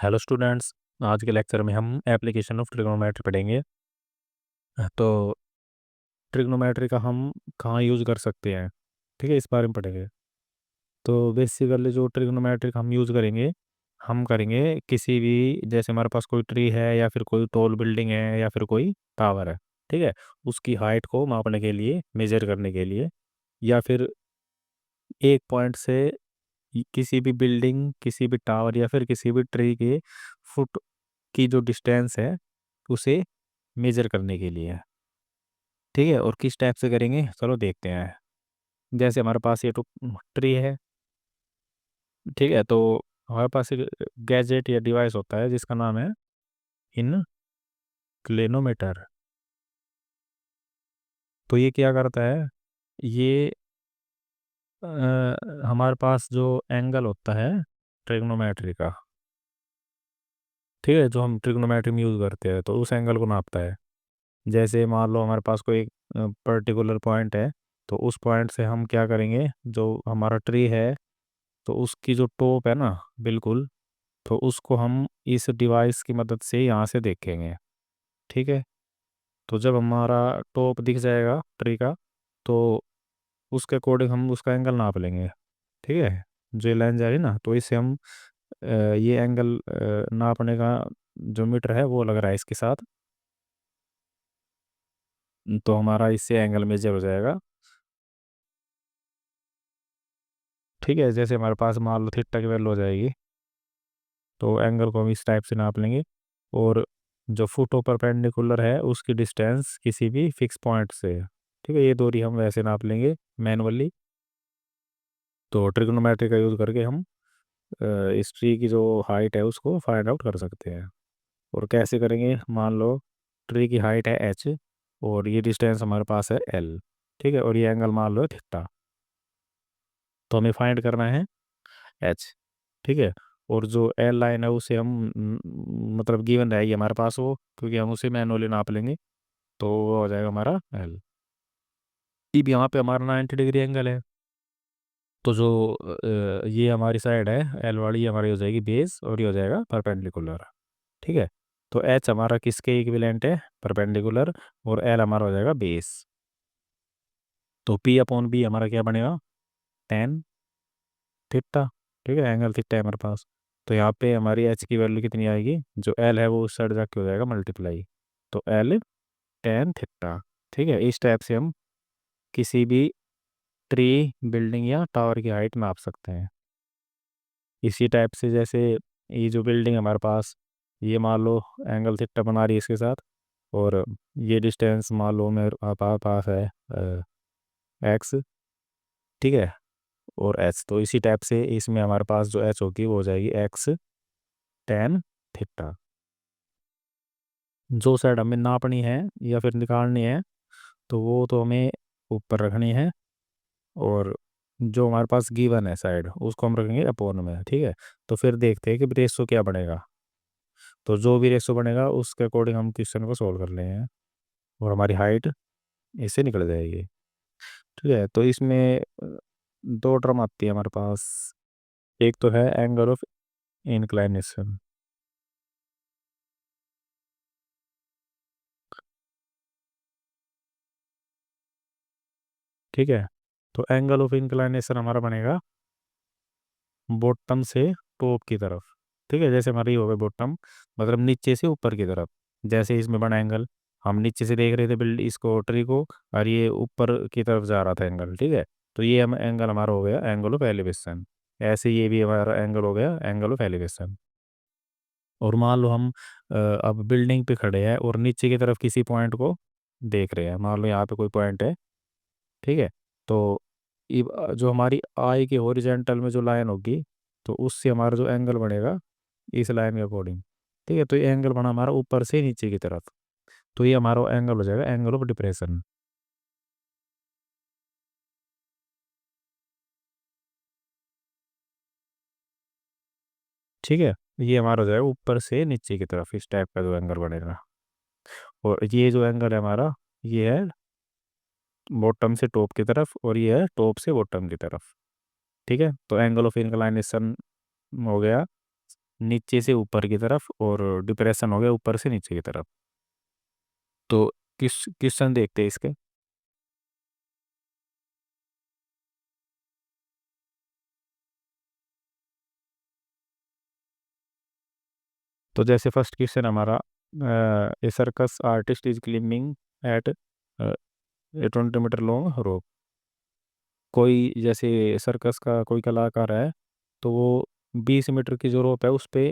Hello students. आज के lecture में हम एप्लीकेशन ऑफ ट्रिग्नोमेट्री पढ़ेंगे। तो ट्रिग्नोमेट्री का हम कहाँ यूज़ कर सकते हैं, ठीक है, इस बारे में पढ़ेंगे। तो बेसिकली जो ट्रिग्नोमेट्री का हम यूज़ करेंगे, हम करेंगे किसी भी, जैसे हमारे पास कोई ट्री है या फिर कोई टॉल बिल्डिंग है या फिर कोई टावर है, ठीक है, उसकी हाइट को मापने के लिए, मेजर करने के लिए, या फिर एक पॉइंट से किसी भी बिल्डिंग, किसी भी टावर या फिर किसी भी ट्री के फुट की जो डिस्टेंस है उसे मेजर करने के लिए, ठीक है। और किस टाइप से करेंगे, चलो देखते हैं। जैसे हमारे पास ये तो ट्री है, ठीक है। तो हमारे पास एक गैजेट या डिवाइस होता है जिसका नाम है इंक्लिनोमीटर। तो ये क्या करता है, ये हमारे पास जो एंगल होता है ट्रिग्नोमेट्री का, ठीक है, जो हम ट्रिग्नोमेट्री में यूज़ करते हैं, तो उस एंगल को नापता है। जैसे मान लो हमारे पास कोई एक पर्टिकुलर पॉइंट है, तो उस पॉइंट से हम क्या करेंगे, जो हमारा ट्री है, तो उसकी जो टॉप है ना, बिल्कुल, तो उसको हम इस डिवाइस की मदद से यहाँ से देखेंगे, ठीक है। तो जब हमारा टॉप दिख जाएगा ट्री का, तो उसके अकॉर्डिंग हम उसका एंगल नाप लेंगे, ठीक है। जो ये लाइन जा रही है ना, तो इससे हम ये एंगल नापने का जो मीटर है वो लग रहा है इसके साथ, तो हमारा इससे एंगल मेजर हो जाएगा, ठीक है। जैसे हमारे पास मान लो थीटा की वैल्यू हो जाएगी, तो एंगल को हम इस टाइप से नाप लेंगे। और जो फुट परपेंडिकुलर है उसकी डिस्टेंस किसी भी फिक्स पॉइंट से, ठीक है, ये दूरी हम वैसे नाप लेंगे मैनुअली। तो ट्रिग्नोमेट्री का यूज़ करके हम इस ट्री की जो हाइट है उसको फाइंड आउट कर सकते हैं। और कैसे करेंगे, मान लो ट्री की हाइट है एच, और ये डिस्टेंस हमारे पास है एल, ठीक है, और ये एंगल मान लो थीटा। तो हमें फाइंड करना है एच, ठीक है। और जो एल लाइन है उसे हम मतलब गिवन रहेगी हमारे पास वो, क्योंकि हम उसे मैनुअली नाप लेंगे, तो वो हो जाएगा हमारा एल। अब यहाँ पे हमारा 90 डिग्री एंगल है, तो जो ये हमारी साइड है एल वाली, ये हमारी हो जाएगी बेस, और ये हो जाएगा परपेंडिकुलर, ठीक है। तो एच हमारा किसके इक्विवेलेंट है, परपेंडिकुलर, और एल हमारा हो जाएगा बेस। तो पी अपॉन बी हमारा क्या बनेगा, टेन थीटा, ठीक है, एंगल थीटा है हमारे पास। तो यहाँ पे हमारी एच की वैल्यू कितनी आएगी, जो एल है वो उस साइड जाके हो जाएगा मल्टीप्लाई, तो एल टेन थीटा, ठीक है। इस टाइप से हम किसी भी ट्री, बिल्डिंग या टावर की हाइट माप सकते हैं। इसी टाइप से जैसे ये जो बिल्डिंग है हमारे पास, ये मान लो एंगल थीटा बना रही है इसके साथ, और ये डिस्टेंस मान लो मेरे पास है एक्स, ठीक है, और एच। तो इसी टाइप से इसमें हमारे पास जो एच होगी वो हो जाएगी एक्स टेन थीटा। जो साइड हमें नापनी है या फिर निकालनी है, तो वो तो हमें ऊपर रखनी है, और जो हमारे पास गिवन है साइड उसको हम रखेंगे अपोन में, ठीक है। तो फिर देखते हैं कि रेशो क्या बनेगा। तो जो भी रेशो बनेगा उसके अकॉर्डिंग हम क्वेश्चन को सोल्व कर लेंगे, और हमारी हाइट इससे निकल जाएगी, ठीक है। तो इसमें दो टर्म आती है हमारे पास। एक तो है एंगल ऑफ इंक्लाइनेशन, ठीक है। तो एंगल ऑफ इंक्लाइनेशन हमारा बनेगा बॉटम से टॉप की तरफ, ठीक है। जैसे हमारी हो गई बॉटम, मतलब नीचे से ऊपर की तरफ। जैसे इसमें बना एंगल, हम नीचे से देख रहे थे बिल्ड इसको ट्री को, और ये ऊपर की तरफ जा रहा था एंगल, ठीक है। तो ये हम एंगल हमारा हो गया एंगल ऑफ एलिवेशन। ऐसे ये भी हमारा एंगल हो गया एंगल ऑफ एलिवेशन। और मान लो हम अब बिल्डिंग पे खड़े हैं और नीचे की तरफ किसी पॉइंट को देख रहे हैं, मान लो यहाँ पे कोई पॉइंट है, ठीक है। तो जो हमारी आई के हॉरिजेंटल में जो लाइन होगी, तो उससे हमारा जो एंगल बनेगा इस लाइन के अकॉर्डिंग, ठीक है। तो ये एंगल बना हमारा ऊपर से नीचे की तरफ, तो ये हमारा एंगल हो जाएगा एंगल ऑफ डिप्रेशन, ठीक है। ये हमारा हो जाएगा ऊपर से नीचे की तरफ, इस टाइप का जो एंगल बनेगा। और ये जो एंगल है हमारा, ये है बॉटम से टॉप की तरफ, और ये है टॉप से बॉटम की तरफ, ठीक है। तो एंगल ऑफ इंक्लाइनेशन हो गया नीचे से ऊपर की तरफ, और डिप्रेशन हो गया ऊपर से नीचे की तरफ। तो किस क्वेश्चन देखते हैं इसके। तो जैसे फर्स्ट क्वेश्चन हमारा, a circus artist is climbing at a 20 metre long rope. कोई जैसे सर्कस का कोई कलाकार है, तो वो 20 मीटर की जो रोप है उस पे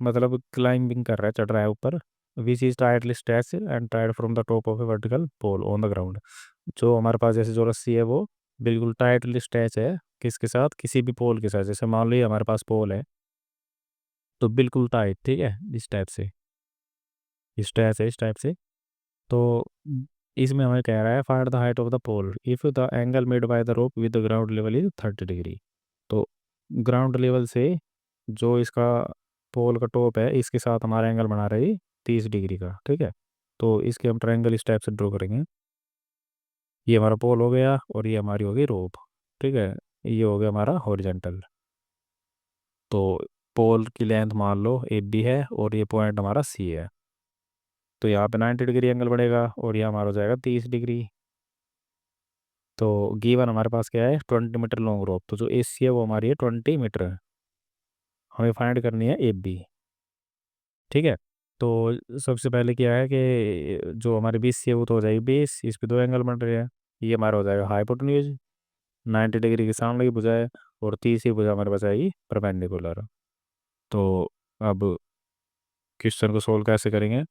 मतलब क्लाइंबिंग कर रहा है, चढ़ रहा है ऊपर। Which is tightly stretch and tied from the top of a vertical pole on the ground. जो हमारे पास जैसे जो रस्सी है वो बिल्कुल टाइटली स्ट्रेच है, किसके साथ, किसी भी पोल के साथ। जैसे मान लो ये हमारे पास पोल है, तो बिल्कुल टाइट, ठीक है, इस टाइप से, इस टाइप से, इस टाइप से। तो इसमें हमें कह रहा है find the height of the pole if the angle made by the rope with the ground level is 30 degree. तो ग्राउंड लेवल से जो इसका पोल का टॉप है इसके साथ हमारा एंगल बना रही 30 डिग्री का, ठीक है। तो इसके हम ट्रायंगल इस टाइप से ड्रॉ करेंगे। ये हमारा पोल हो गया और ये हमारी हो गई रोप, ठीक है। ये हो गया हमारा हॉरिजेंटल। तो पोल की लेंथ मान लो ए बी है और ये पॉइंट हमारा सी है। तो यहाँ पे 90 डिग्री एंगल बढ़ेगा और ये हमारा हो जाएगा 30 डिग्री। तो गिवन हमारे पास क्या है, 20 मीटर लॉन्ग रोप। तो जो ए सी है वो हमारी है 20 मीटर। हमें फाइंड करनी है ए बी, ठीक है। तो सबसे पहले क्या है कि जो हमारे बीस सी है वो तो हो जाएगी 20, इस पे दो एंगल बन रहे हैं। ये हमारा हो जाएगा हाइपोटेन्यूज, 90 डिग्री की सामने की भुजा है, और तीसरी भुजा हमारे पास आएगी परपेंडिकुलर। तो अब क्वेश्चन को सोल्व कैसे करेंगे।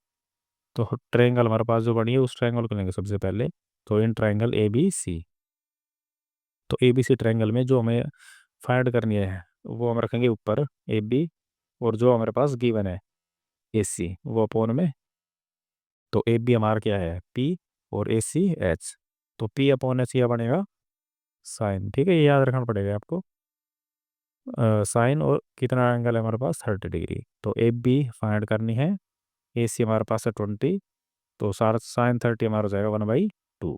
तो ट्रायंगल हमारे पास जो बनी है उस ट्रायंगल को लेंगे सबसे पहले। तो in triangle A B C, तो ए बी सी ट्रायंगल में जो हमें फाइंड करनी है वो हम रखेंगे ऊपर ए बी, और जो हमारे पास गिवन है ए सी वो अपोन में। तो ए बी हमारा क्या है पी, और ए सी एच। तो पी अपॉन एच यह बनेगा साइन, ठीक है, ये याद रखना पड़ेगा आपको। साइन, और कितना एंगल है हमारे पास 30 डिग्री। तो ए बी फाइंड करनी है, ए सी हमारे पास है 20। तो सारा साइन 30 हमारा हो जाएगा 1/2।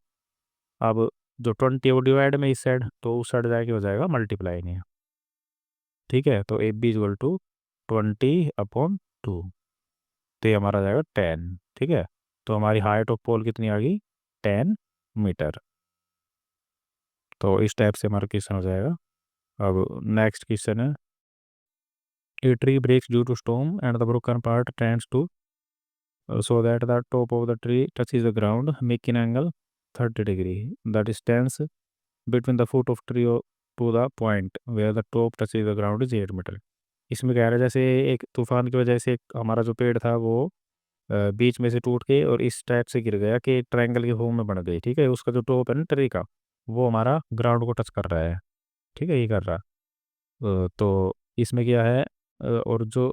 अब जो 20 वो डिवाइड में इस साइड, तो उस साइड जाके हो जाएगा मल्टीप्लाई नहीं, ठीक है। तो ए बी इजल टू 20/2। तो ये हमारा आ जाएगा 10, ठीक है। तो हमारी हाइट ऑफ पोल कितनी आ गई, 10 मीटर। तो इस टाइप से हमारा क्वेश्चन हो जाएगा। अब नेक्स्ट क्वेश्चन है, a tree breaks due to storm and the broken part tends to so that the top of the tree touches the ground, making angle 30 degree. The distance between the foot of tree to the point where the top touches the ground is 8 metre. इसमें कह रहा है जैसे एक तूफान की वजह से हमारा जो पेड़ था वो बीच में से टूट के और इस टाइप से गिर गया कि एक ट्रायंगल की फॉर्म में बन गई, ठीक है। उसका जो टॉप है ना ट्री का, वो हमारा ग्राउंड को टच कर रहा है, ठीक है, ये कर रहा। तो इसमें क्या है, और जो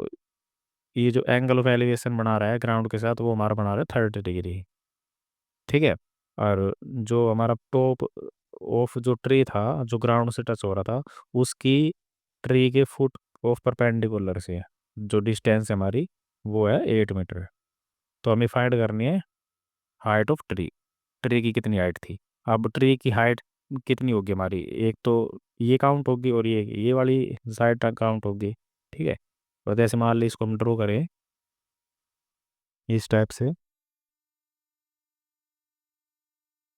ये जो एंगल ऑफ एलिवेशन बना रहा है ग्राउंड के साथ वो हमारा बना रहा है 30 डिग्री, ठीक है। और जो हमारा टॉप ऑफ जो ट्री था जो ग्राउंड से टच हो रहा था, उसकी ट्री के फुट ऑफ परपेंडिकुलर से जो डिस्टेंस है हमारी वो है 8 मीटर। तो हमें फाइंड करनी है हाइट ऑफ ट्री, ट्री की कितनी हाइट थी। अब ट्री की हाइट कितनी होगी हमारी, एक तो ये काउंट होगी और ये वाली साइड काउंट होगी, ठीक है। तो जैसे मान ली इसको हम ड्रॉ करें इस टाइप से,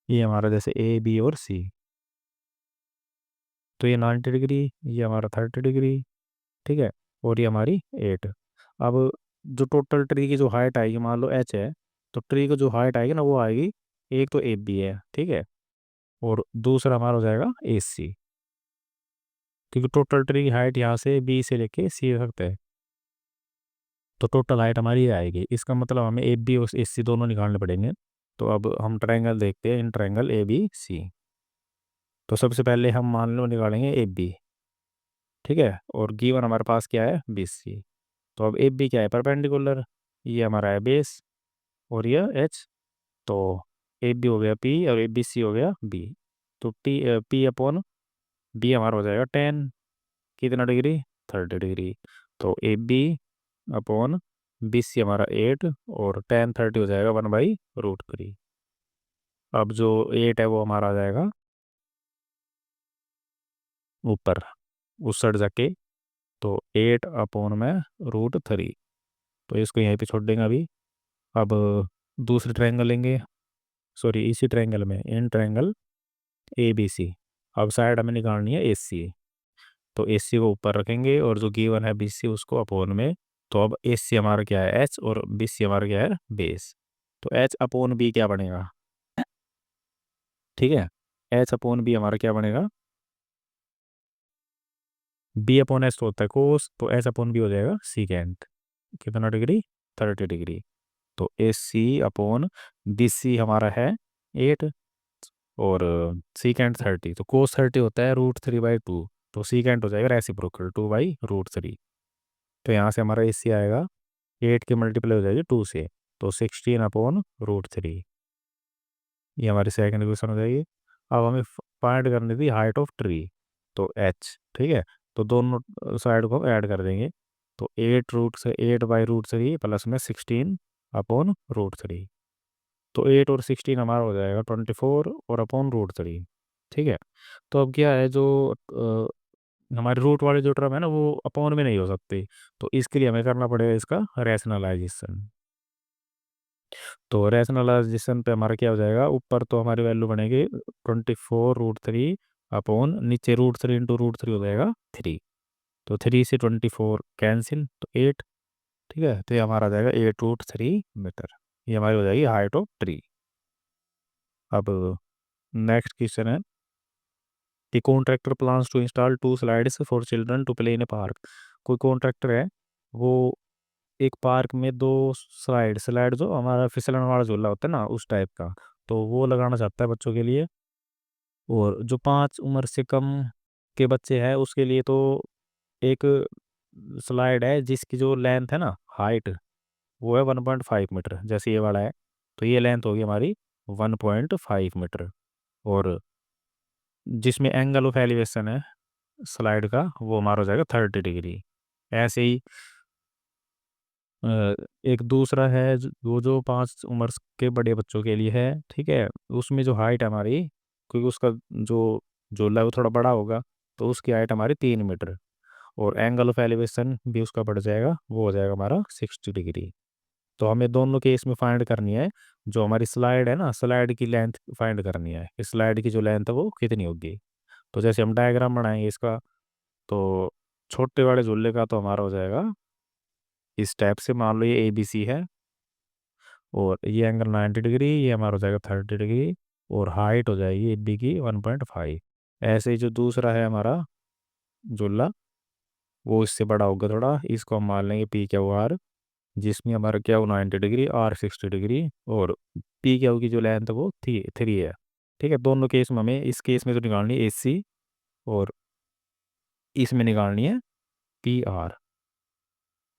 ये हमारा जैसे ए बी और सी। तो ये 90 डिग्री, ये हमारा 30 डिग्री, ठीक है, और ये हमारी 8। अब जो टोटल ट्री की जो हाइट आएगी मान लो एच है, तो ट्री की जो हाइट आएगी ना वो आएगी, एक तो ए बी है, ठीक है, और दूसरा हमारा हो जाएगा ए सी। क्योंकि टोटल ट्री की हाइट यहाँ से बी से लेके सी तक है, तो टोटल हाइट हमारी ये आएगी। इसका मतलब हमें ए बी और ए सी दोनों निकालने पड़ेंगे। तो अब हम ट्रायंगल देखते हैं, इन ट्रायंगल ए बी सी। तो सबसे पहले हम मान लो निकालेंगे ए बी, ठीक है, और गिवन हमारे पास क्या है बी सी। तो अब ए बी क्या है परपेंडिकुलर, ये हमारा है बेस, और ये एच। तो ए बी हो गया पी और ए बी सी हो गया बी। तो टी पी अपॉन बी हमारा हो जाएगा 10, कितना डिग्री, 30 डिग्री। तो A B upon B C हमारा 8, और 10 30 हो जाएगा 1/√3। अब जो 8 है वो हमारा आ जाएगा ऊपर उस साइड जाके, तो 8 में √3। तो इसको यहीं पे छोड़ देंगे अभी। अब दूसरे ट्रायंगल लेंगे, सॉरी इसी ट्रायंगल में इन ट्रायंगल ए बी सी। अब साइड हमें निकालनी है ए सी। तो ए सी को ऊपर रखेंगे और जो गिवन है बी सी उसको अपोन में। तो अब ए सी हमारा क्या है एच और बी सी हमारा क्या है बेस। तो एच अपोन बी क्या बनेगा, ठीक है, एच अपोन बी हमारा क्या बनेगा, बी अपॉन एच तो होता है कोस, तो एच अपॉन बी हो जाएगा सीकेंट। कितना डिग्री, 30 डिग्री। तो ए सी अपॉन बी सी हमारा है 8 और सीकेंट 30, तो कोस 30 होता है √3/2। तो सीकेंट हो जाएगा रेसिप्रोकल 2/√3। तो यहाँ से हमारा ए सी आएगा 8 की मल्टीप्लाई हो जाएगी 2 से, तो 16/√3। ये हमारी सेकंड इक्वेशन हो जाएगी। अब हमें फाइंड करनी थी हाइट ऑफ ट्री, तो एच, ठीक है। तो दोनों साइड को ऐड कर देंगे। तो 8/√3 प्लस में 16/√3। तो 8 और 16 हमारा हो जाएगा 24 और अपॉन √3, ठीक है। तो अब क्या है जो हमारी रूट वाली जो टर्म है ना वो अपॉन में नहीं हो सकती। तो इसके लिए हमें करना पड़ेगा इसका रैशनलाइजेशन। तो रैशनलाइजेशन पे हमारा क्या हो जाएगा, ऊपर तो हमारी वैल्यू बनेगी 24√3 अपॉन नीचे √3 × √3 हो जाएगा 3। तो 3 से 24 कैंसिल, तो 8, ठीक है। तो ये हमारा आ जाएगा 8√3 मीटर। ये हमारी हो जाएगी हाइट ऑफ ट्री। अब नेक्स्ट क्वेश्चन है कि contractor plans to install 2 slides for children to play in a park. कोई कॉन्ट्रैक्टर है, वो एक पार्क में 2 स्लाइड स्लाइड जो हमारा फिसलन वाला झूला होता है ना उस टाइप का, तो वो लगाना चाहता है बच्चों के लिए। और जो 5 उम्र से कम के बच्चे हैं उसके लिए तो एक स्लाइड है जिसकी जो लेंथ है ना हाइट वो है 1.5 मीटर, जैसे ये वाला है। तो ये लेंथ होगी हमारी 1.5 मीटर। और जिसमें एंगल ऑफ एलिवेशन है स्लाइड का वो हमारा हो जाएगा 30 डिग्री। ऐसे ही अ, एक दूसरा है वो जो 5 उम्र के बड़े बच्चों के लिए है, ठीक है। उसमें जो हाइट है हमारी, क्योंकि उसका जो झोला है वो थोड़ा बड़ा होगा, तो उसकी हाइट हमारी 3 मीटर। और एंगल ऑफ एलिवेशन भी उसका बढ़ जाएगा, वो हो जाएगा हमारा 60 डिग्री। तो हमें दोनों केस में फाइंड करनी है जो हमारी स्लाइड है ना स्लाइड की लेंथ फाइंड करनी है, इस स्लाइड की जो लेंथ है वो कितनी होगी। तो जैसे हम डायग्राम बनाएंगे इसका, तो छोटे वाले झूले का तो हमारा हो जाएगा इस टाइप से। मान लो ये ए बी सी है और ये एंगल 90 डिग्री, ये हमारा हो जाएगा 30 डिग्री। और हाइट हो जाएगी ए बी की 1.5। ऐसे ही जो दूसरा है हमारा झूला वो इससे बड़ा होगा थोड़ा, इसको हम मान लेंगे पी क्यू आर, जिसमें हमारा क्या हो 90 डिग्री, आर 60 डिग्री। और पी क्यू की जो लेंथ है वो 3 है, ठीक है। दोनों केस में हमें इस केस में तो निकालनी है ए सी और इसमें निकालनी है पी आर।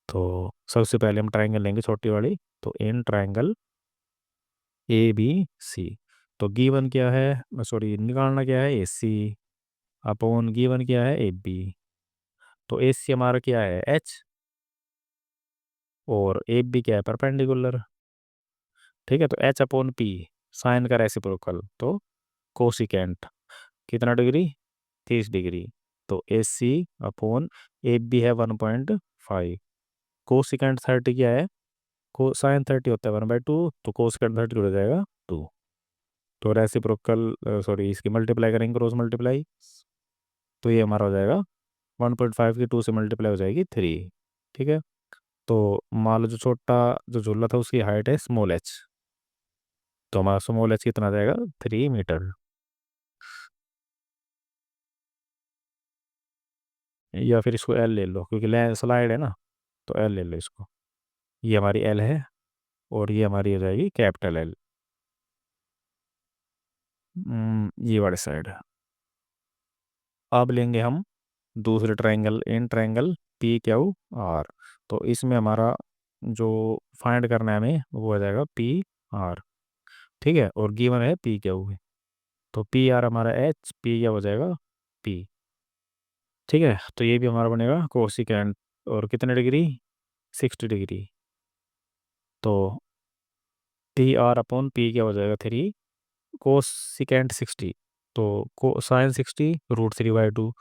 तो सबसे पहले हम ट्रायंगल लेंगे छोटी वाली। तो in triangle A B C, तो गिवन क्या है, सॉरी निकालना क्या है ए सी अपॉन गिवन क्या है ए बी। तो ए सी हमारा क्या है एच और ए बी क्या है परपेंडिकुलर, ठीक है। तो एच अपॉन पी साइन का रेसिप्रोकल, तो कोसिकेंट कितना डिग्री 30 डिग्री। तो ए सी अपॉन ए बी है 1.5, कोसिकेंट 30 क्या है, को साइन 30 होता है 1/2, तो कोसिकेंट 30 हो जाएगा 2। तो रेसिप्रोकल सॉरी इसकी मल्टीप्लाई करेंगे क्रॉस मल्टीप्लाई, तो ये हमारा हो जाएगा 1.5 की 2 से मल्टीप्लाई हो जाएगी 3, ठीक है। तो मान लो जो छोटा जो झूला था उसकी हाइट है स्मॉल एच, तो हमारा स्मॉल एच कितना आ जाएगा 3 मीटर। या फिर इसको एल ले लो क्योंकि स्लाइड है ना, तो एल ले लो इसको। ये हमारी एल है और ये हमारी हो जाएगी कैपिटल एल, ये वाले साइड। अब लेंगे हम दूसरे triangle in triangle P Q R. तो इसमें हमारा जो फाइंड करना है हमें वो हो जाएगा पी आर, ठीक है। और गिवन है पी क्यू, तो पी आर हमारा एच पी क्या हो जाएगा पी, ठीक है। तो ये भी हमारा बनेगा कोसिकेंट और कितने डिग्री 60 डिग्री। तो पी आर अपॉन पी क्या हो जाएगा 3 कोसिकेंट 60, तो को साइन 60 √3/2।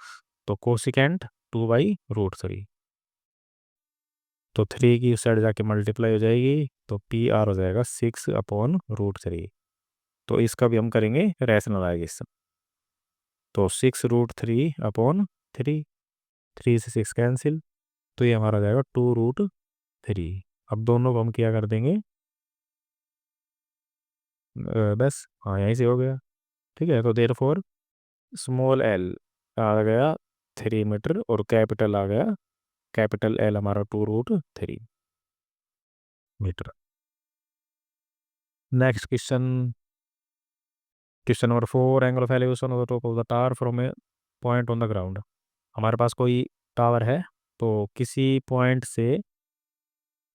तो कोसिकेंट 2/√3। तो 3 की उस साइड जाके मल्टीप्लाई हो जाएगी, तो पी आर हो जाएगा 6/√3। तो इसका भी हम करेंगे रैशनलाइजेशन। तो 6√3/3, 3 से 6 कैंसिल, तो ये हमारा हो जाएगा 2√3। अब दोनों को हम क्या कर देंगे, बस हाँ यहीं से हो गया। ठीक है, तो देर फोर स्मॉल एल आ गया 3 मीटर, और कैपिटल आ गया, कैपिटल एल हमारा 2√3 metre. Next question, question number 4, angle of elevation of the top of the tower from a point on the ground. हमारे पास कोई टावर है, तो किसी पॉइंट से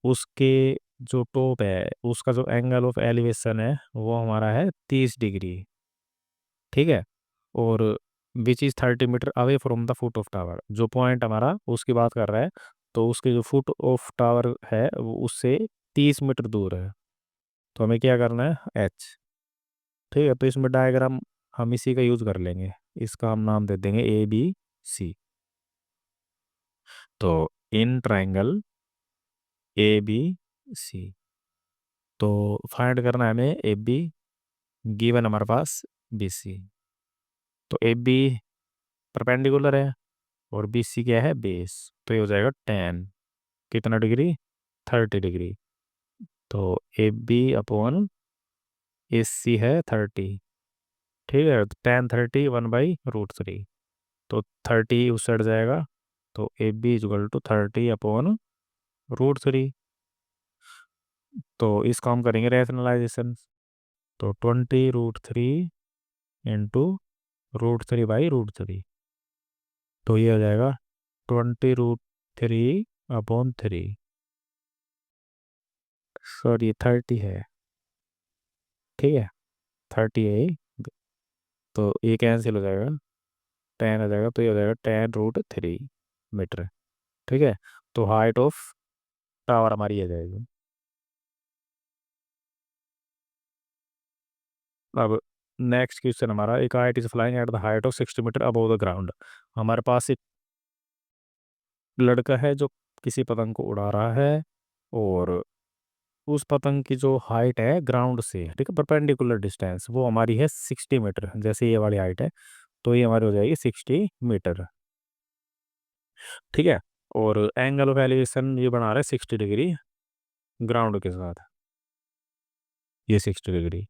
उसके जो टॉप है उसका जो एंगल ऑफ एलिवेशन है वो हमारा है 30 डिग्री। ठीक है, और which is 30 metre away from the foot of tower, जो पॉइंट हमारा उसकी बात कर रहा है, तो उसके जो फुट ऑफ टावर है वो उससे 30 मीटर दूर है। तो हमें क्या करना है, एच। ठीक है, तो इसमें डायग्राम हम इसी का यूज कर लेंगे, इसका हम नाम दे देंगे ABC। तो इन ट्राइंगल ABC, तो फाइंड करना है हमें AB, गिवन हमारे पास BC। तो AB परपेंडिकुलर है और BC क्या है, बेस। तो ये हो जाएगा 10, कितना डिग्री, 30 डिग्री। तो AB/AC है 30। ठीक है, तो 10/30 1/√3। तो 30 उस साइड जाएगा, तो AB = 30/√3। तो इसका हम करेंगे रैशनलाइजेशन। तो 20√3 इंटू √3/√3। तो ये हो जाएगा 20√3/3। सॉरी 30 है। ठीक है, 30 है ये। तो ये कैंसिल हो जाएगा, 10 हो जाएगा, तो ये हो जाएगा 10√3 मीटर। ठीक है, तो हाइट ऑफ टावर हमारी ये जाएगी। अब नेक्स्ट क्वेश्चन हमारा, एक kite is flying at the height of 60 metre above the ground. हमारे पास एक लड़का है जो किसी पतंग को उड़ा रहा है, और उस पतंग की जो हाइट है ग्राउंड से, ठीक है, परपेंडिकुलर डिस्टेंस वो हमारी है 60 मीटर, जैसे ये वाली हाइट है, तो ये हमारी हो जाएगी 60 मीटर। ठीक है, और एंगल ऑफ एलिवेशन ये बना रहा है 60 डिग्री ग्राउंड के साथ, ये 60 डिग्री।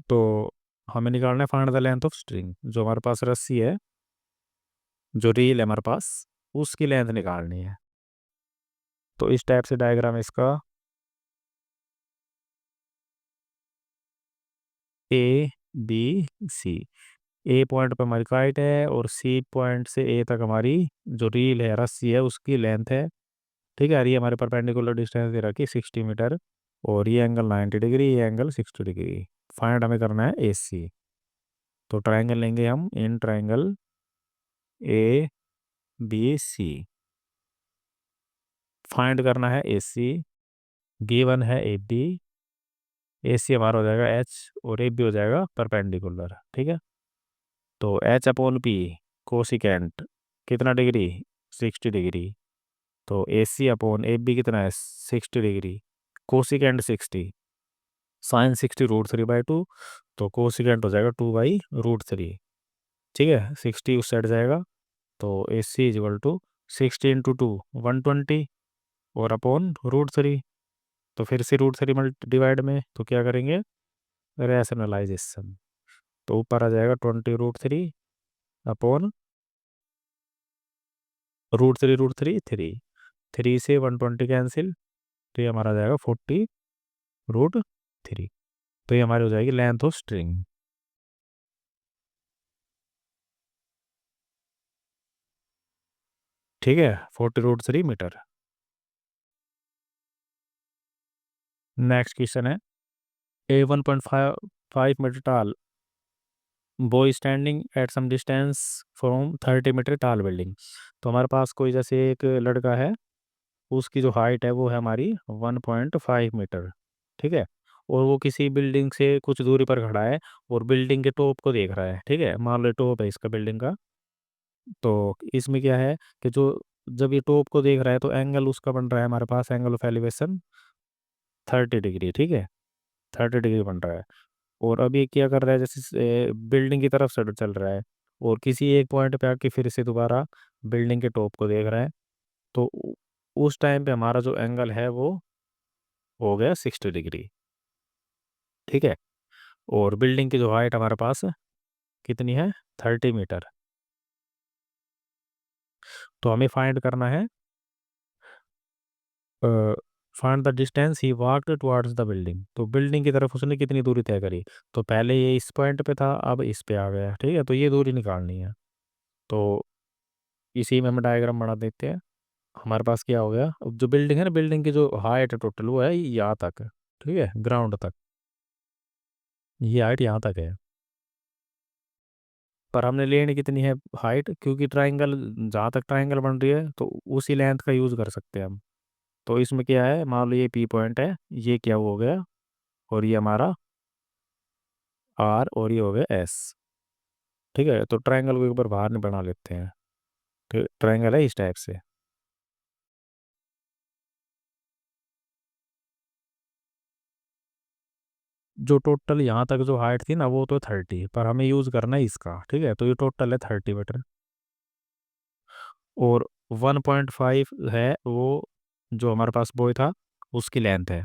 तो हमें निकालना है find the length of string, जो हमारे पास रस्सी है, जो रील है हमारे पास, उसकी लेंथ निकालनी है। तो इस टाइप से डायग्राम इसका, ABC। ए पॉइंट पर हमारी काइट है, और सी पॉइंट से ए तक हमारी जो रील है, रस्सी है, उसकी लेंथ है। ठीक है, और ये हमारे परपेंडिकुलर डिस्टेंस दे रखी 60 मीटर, और ये एंगल 90 डिग्री, ये एंगल 60 डिग्री। फाइंड हमें करना है AC। तो ट्राइंगल लेंगे हम, इन ट्राइंगल ABC, फाइंड करना है AC, गिवन है AB। AC हमारा हो जाएगा H, और AB हो जाएगा परपेंडिकुलर। ठीक है, तो H/P कोसिकेंट कितना डिग्री, 60 डिग्री। तो AC/AB कितना है, 60 डिग्री। कोसिकेंट 60, साइन 60√3/2, तो कोसिकेंट हो जाएगा 2/√3। ठीक है, 60 उस साइड जाएगा, तो AC = 60 × 2 120, और अपॉन √3। तो फिर से √3 मल्ट डिवाइड में, तो क्या करेंगे, रैशनलाइजेशन। तो ऊपर आ जाएगा 20√3 अपॉन √3 3 से 120 कैंसिल, तो ये हमारा आ जाएगा 40√3। तो ये हमारी हो जाएगी लेंथ ऑफ स्ट्रिंग। ठीक है, 40√3 मीटर। नेक्स्ट क्वेश्चन है, a 1.5 metre tall boy standing at some distance from 30 metre tall building. तो हमारे पास कोई जैसे एक लड़का है, उसकी जो हाइट है वो है हमारी 1.5 मीटर। ठीक है, और वो किसी बिल्डिंग से कुछ दूरी पर खड़ा है, और बिल्डिंग के टॉप को देख रहा है। ठीक है, मान लो टॉप है इसका बिल्डिंग का, तो इसमें क्या है कि जो जब ये टॉप को देख रहा है तो एंगल उसका बन रहा है हमारे पास, एंगल ऑफ एलिवेशन 30 डिग्री, ठीक है, 30 डिग्री बन रहा है। और अभी ये क्या कर रहा है, जैसे बिल्डिंग की तरफ से चल रहा है और किसी एक पॉइंट पे आके फिर से दोबारा बिल्डिंग के टॉप को देख रहा है, तो उस टाइम पे हमारा जो एंगल है वो हो गया 60 डिग्री, ठीक है। और बिल्डिंग की जो हाइट हमारे पास कितनी है, 30 मीटर। तो हमें फाइंड करना है, find the distance he walked towards the building. तो बिल्डिंग की तरफ उसने कितनी दूरी तय करी। तो पहले ये इस पॉइंट पे था, अब इस पे आ गया, ठीक है, तो ये दूरी निकालनी है। तो इसी में हम डायग्राम बना देते हैं। हमारे पास क्या हो गया, अब जो बिल्डिंग है ना, बिल्डिंग की जो हाइट है टोटल वो है यहाँ तक, ठीक है, ग्राउंड तक, ये हाइट यहाँ तक है। पर हमने लेनी कितनी है हाइट, क्योंकि ट्राइंगल, जहाँ तक ट्राइंगल बन रही है तो उसी लेंथ का यूज़ कर सकते हैं हम। तो इसमें क्या है, मान लो ये पी पॉइंट है, ये क्या हो गया, और ये हमारा आर, और ये हो गया एस, ठीक है। तो ट्राइंगल को एक बार बाहर नहीं बना लेते हैं। तो ट्राइंगल है इस टाइप से। जो टोटल यहाँ तक जो हाइट थी ना वो तो 30, पर हमें यूज़ करना है इसका, ठीक है, तो ये टोटल है 30 मीटर। और 1.5 है वो जो हमारे पास बॉय था, उसकी लेंथ है।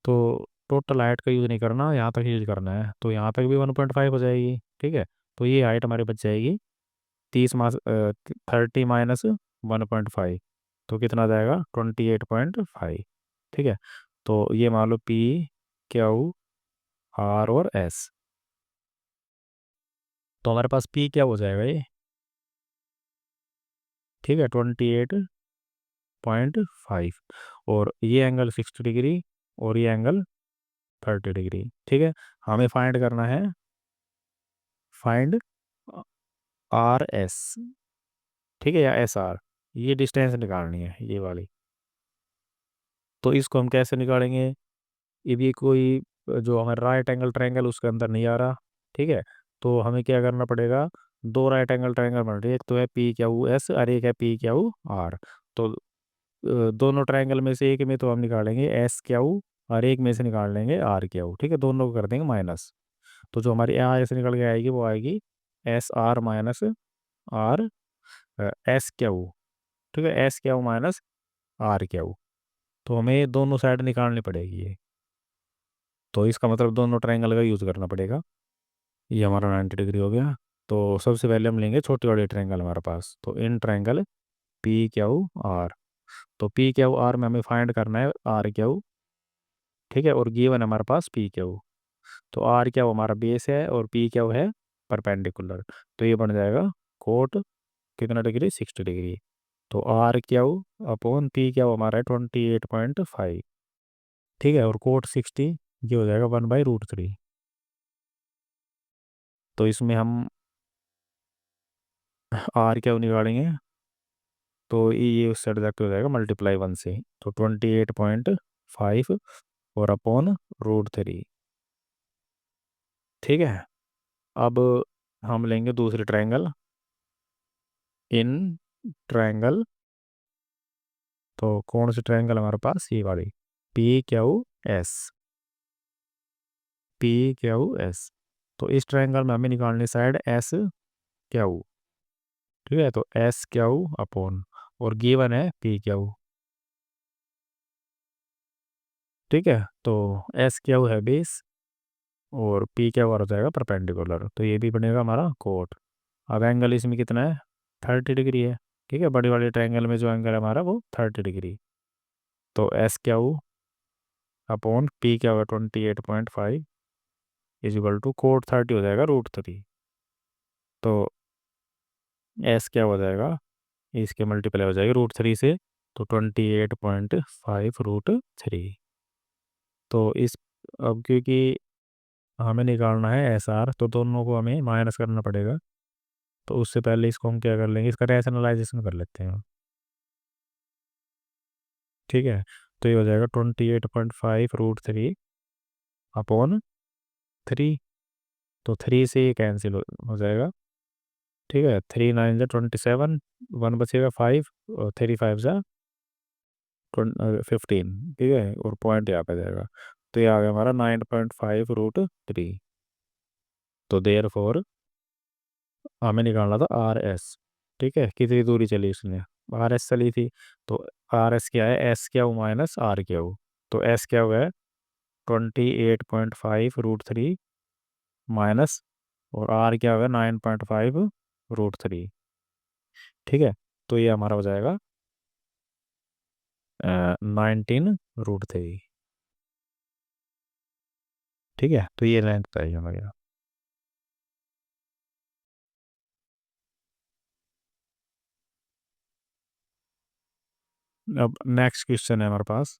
तो टोटल हाइट का यूज़ नहीं करना, यहाँ तक यूज़ करना है, तो यहाँ तक भी 1.5 हो जाएगी, ठीक है। तो ये हाइट हमारी बच जाएगी 30 - 30 - 1.5, तो कितना आ जाएगा 28.5, ठीक है। तो ये मान लो पी, क्यू, आर और एस। तो हमारे पास पी क्या हो जाएगा ये, ठीक है, 28.5, और ये एंगल 60 डिग्री, और ये एंगल 30 डिग्री, ठीक है। हमें फाइंड करना है, फाइंड आर एस, ठीक है, या एस आर, ये डिस्टेंस निकालनी है ये वाली। तो इसको हम कैसे निकालेंगे, ये भी कोई जो हमारा राइट एंगल ट्रायंगल उसके अंदर नहीं आ रहा, ठीक है। तो हमें क्या करना पड़ेगा, दो राइट एंगल ट्रायंगल बन रही है, एक तो है पी क्यू एस और एक है पी क्यू आर। तो दोनों ट्रायंगल में से एक में तो हम निकालेंगे एस क्यू, और एक में से निकाल लेंगे आर क्यू, ठीक है, दोनों को कर देंगे माइनस। तो जो हमारी यहाँ से निकल के आएगी वो आएगी S R minus R S Q, ठीक है, S Q minus R Q. तो हमें दोनों साइड निकालनी पड़ेगी ये। तो इसका मतलब दोनों ट्रायंगल का यूज़ करना पड़ेगा। ये हमारा 90 डिग्री हो गया। तो सबसे पहले हम लेंगे छोटी वाली ट्रायंगल हमारे पास, तो in triangle P Q R. तो पी क्यू आर में हमें फाइंड करना है आर क्यू, ठीक है, और गिवन है हमारे पास पी क्यू। तो आर क्या हमारा बेस है और पी क्या है परपेंडिकुलर। तो ये बन जाएगा कोट कितना डिग्री, 60 डिग्री। तो आर क्या अपॉन पी क्या हमारा है 28.5, ठीक है, और कोट 60 ये हो जाएगा 1/√3। तो इसमें हम आर क्या निकालेंगे, तो ये उस साइड जाके हो जाएगा मल्टीप्लाई 1 से, तो 28.5 और अपॉन √3, ठीक है। अब हम लेंगे दूसरी ट्रायंगल, इन ट्रायंगल। तो कौन सी ट्रायंगल हमारे पास, ये वाली P Q S, P Q S. तो इस ट्रायंगल में हमें निकालनी साइड एस क्यू, ठीक है, तो एस क्यू अपॉन, और गिवन है पी क्यू, ठीक है। तो एस क्यू है बेस और पी क्यू हो जाएगा परपेंडिकुलर, तो ये भी बनेगा हमारा कोट। अब एंगल इसमें कितना है, 30 डिग्री है, ठीक है, बड़ी वाली ट्रायंगल में जो एंगल है हमारा वो 30 डिग्री। तो एस क्यू अपॉन पी क्या होगा 28.5 इज इक्वल टू कोट 30 हो जाएगा √3। तो एस क्या हो जाएगा, इसके मल्टीप्लाई हो जाएगी √3 से, तो 28.5 √3। तो इस, अब क्योंकि हमें निकालना है एस आर, तो दोनों को हमें माइनस करना पड़ेगा। तो उससे पहले इसको हम क्या कर लेंगे, इसका रैशनलाइजेशन कर लेते हैं, ठीक है। तो ये हो जाएगा 28.5 √3 अपॉन 3। तो 3 से ये कैंसिल हो जाएगा, ठीक है, 3 9 जा 27, 1 बचेगा 5, और 3 5 जा 15, ठीक है, और पॉइंट यहाँ पे जाएगा। तो ये आ गया हमारा 9.5√3। तो देयर फोर हमें निकालना था आर एस। ठीक है, कितनी दूरी चली इसने, आर एस चली थी। तो आर एस क्या है, एस क्या हो माइनस आर क्या हो। तो एस क्या हुआ है, 28.5√3 माइनस, और आर क्या होगा 9.5√3। ठीक है, तो ये हमारा हो जाएगा 19√3। ठीक है, तो ये लेंथ चाहिए हमारे। अब नेक्स्ट क्वेश्चन है हमारे पास।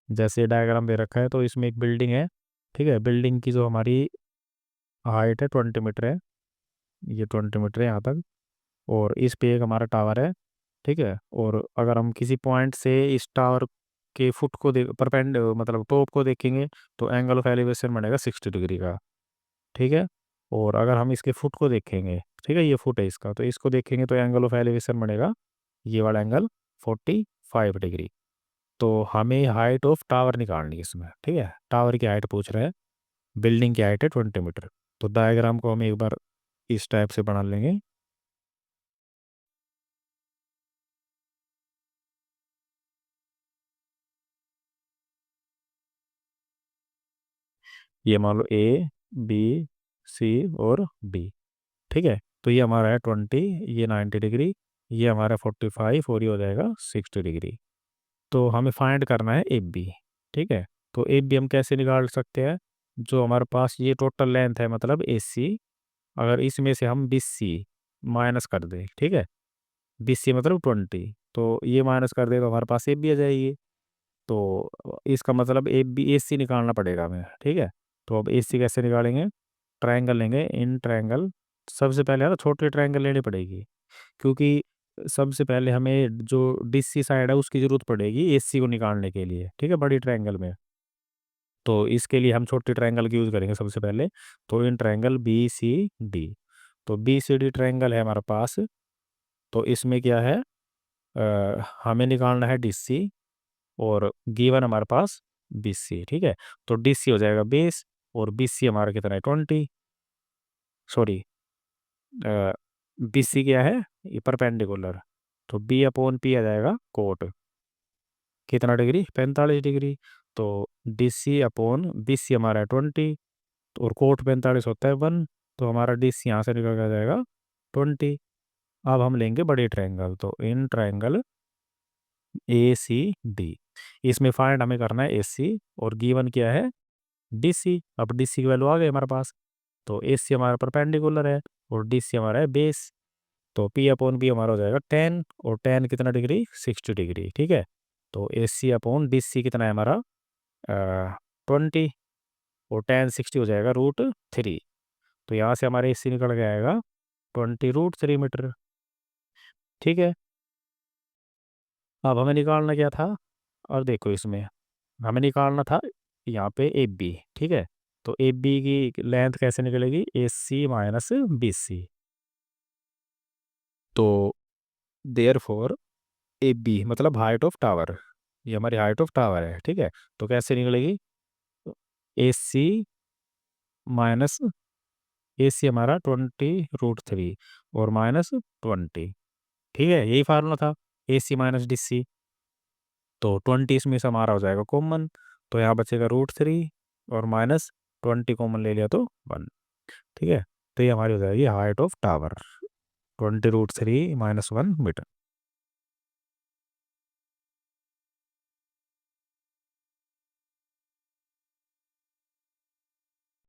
जैसे डायग्राम दे रखा है, तो इसमें एक बिल्डिंग है। ठीक है, बिल्डिंग की जो हमारी हाइट है 20 मीटर है, ये 20 मीटर है यहाँ तक। और इस पे एक हमारा टावर है। ठीक है, और अगर हम किसी पॉइंट से इस टावर के फुट को देख परपेंड मतलब टॉप को देखेंगे, तो एंगल ऑफ एलिवेशन बनेगा 60 डिग्री का। ठीक है, और अगर हम इसके फुट को देखेंगे, ठीक है, ये फुट है इसका, तो इसको देखेंगे तो एंगल ऑफ एलिवेशन बनेगा ये वाला एंगल 45 डिग्री। तो हमें हाइट ऑफ टावर निकालनी है इसमें। ठीक है, टावर की हाइट पूछ रहा है, बिल्डिंग की हाइट है 20 मीटर। तो डायग्राम को हम एक बार इस टाइप से बना लेंगे। ये मान लो ए, बी, सी और बी। ठीक है, तो ये हमारा है 20, ये 90 डिग्री, ये हमारा 45, और ये हो जाएगा 60 डिग्री। तो हमें फाइंड करना है ए बी। ठीक है, तो ए बी हम कैसे निकाल सकते हैं, जो हमारे पास ये टोटल लेंथ है मतलब ए सी, अगर इसमें से हम बी सी माइनस कर दें, ठीक है, बी सी मतलब 20, तो ये माइनस कर दे तो हमारे पास ए बी आ जाएगी। तो इसका मतलब ए बी ए सी निकालना पड़ेगा हमें। ठीक है, तो अब ए सी कैसे निकालेंगे, ट्रायंगल लेंगे, इन ट्रायंगल। सबसे पहले है ना छोटी ट्रायंगल लेनी पड़ेगी, क्योंकि सबसे पहले हमें जो डीसी साइड है उसकी ज़रूरत पड़ेगी एसी को निकालने के लिए। ठीक है, बड़ी ट्रायंगल में। तो इसके लिए हम छोटी ट्रायंगल की यूज़ करेंगे सबसे पहले। तो in triangle B C D, तो बी सी डी ट्रायंगल है हमारे पास। तो इसमें क्या है, हमें निकालना है डी सी, और गिवन हमारे पास बी सी। ठीक है, तो डी सी हो जाएगा बेस, और बी सी हमारा कितना है 20, सॉरी, बी सी क्या है, ये परपेंडिकुलर। तो बी अपॉन पी आ जाएगा कोट, कितना डिग्री 45 डिग्री। तो D C upon B C हमारा है 20, और कोट 45 होता है 1। तो हमारा डी सी यहाँ से निकल के आ जाएगा 20। अब हम लेंगे बड़ी ट्रायंगल, तो in triangle A C D, इसमें फाइंड हमें करना है ए सी, और गिवन क्या है डी सी। अब डी सी की वैल्यू आ गई हमारे पास। तो ए सी हमारा परपेंडिकुलर है, और डी सी हमारा है बेस। तो पी अपॉन बी हमारा हो जाएगा 10, और 10 कितना डिग्री 60 डिग्री। ठीक है, तो ए सी अपॉन डी सी कितना है हमारा 20, और 10 60 हो जाएगा √3। तो यहाँ से हमारे ए सी निकल के आएगा 20√3 मीटर। ठीक है, अब हमें निकालना क्या था, और देखो इसमें हमें निकालना था यहाँ पे ए बी। ठीक है, तो ए बी की लेंथ कैसे निकलेगी, ए सी माइनस बी सी। तो देयर फोर ए बी मतलब हाइट ऑफ टावर, ये हमारी हाइट ऑफ टावर है। ठीक है, तो कैसे निकलेगी, ए सी माइनस, ए सी हमारा 20√3, और माइनस 20। ठीक है, यही फार्मूला था ए सी माइनस डी सी। तो 20 इसमें से हमारा हो जाएगा कॉमन, तो यहाँ बचेगा √3, और माइनस 20 कॉमन ले लिया तो 1। ठीक है, तो ये हमारी हो जाएगी हाइट ऑफ टावर 20√3 - 1 मीटर।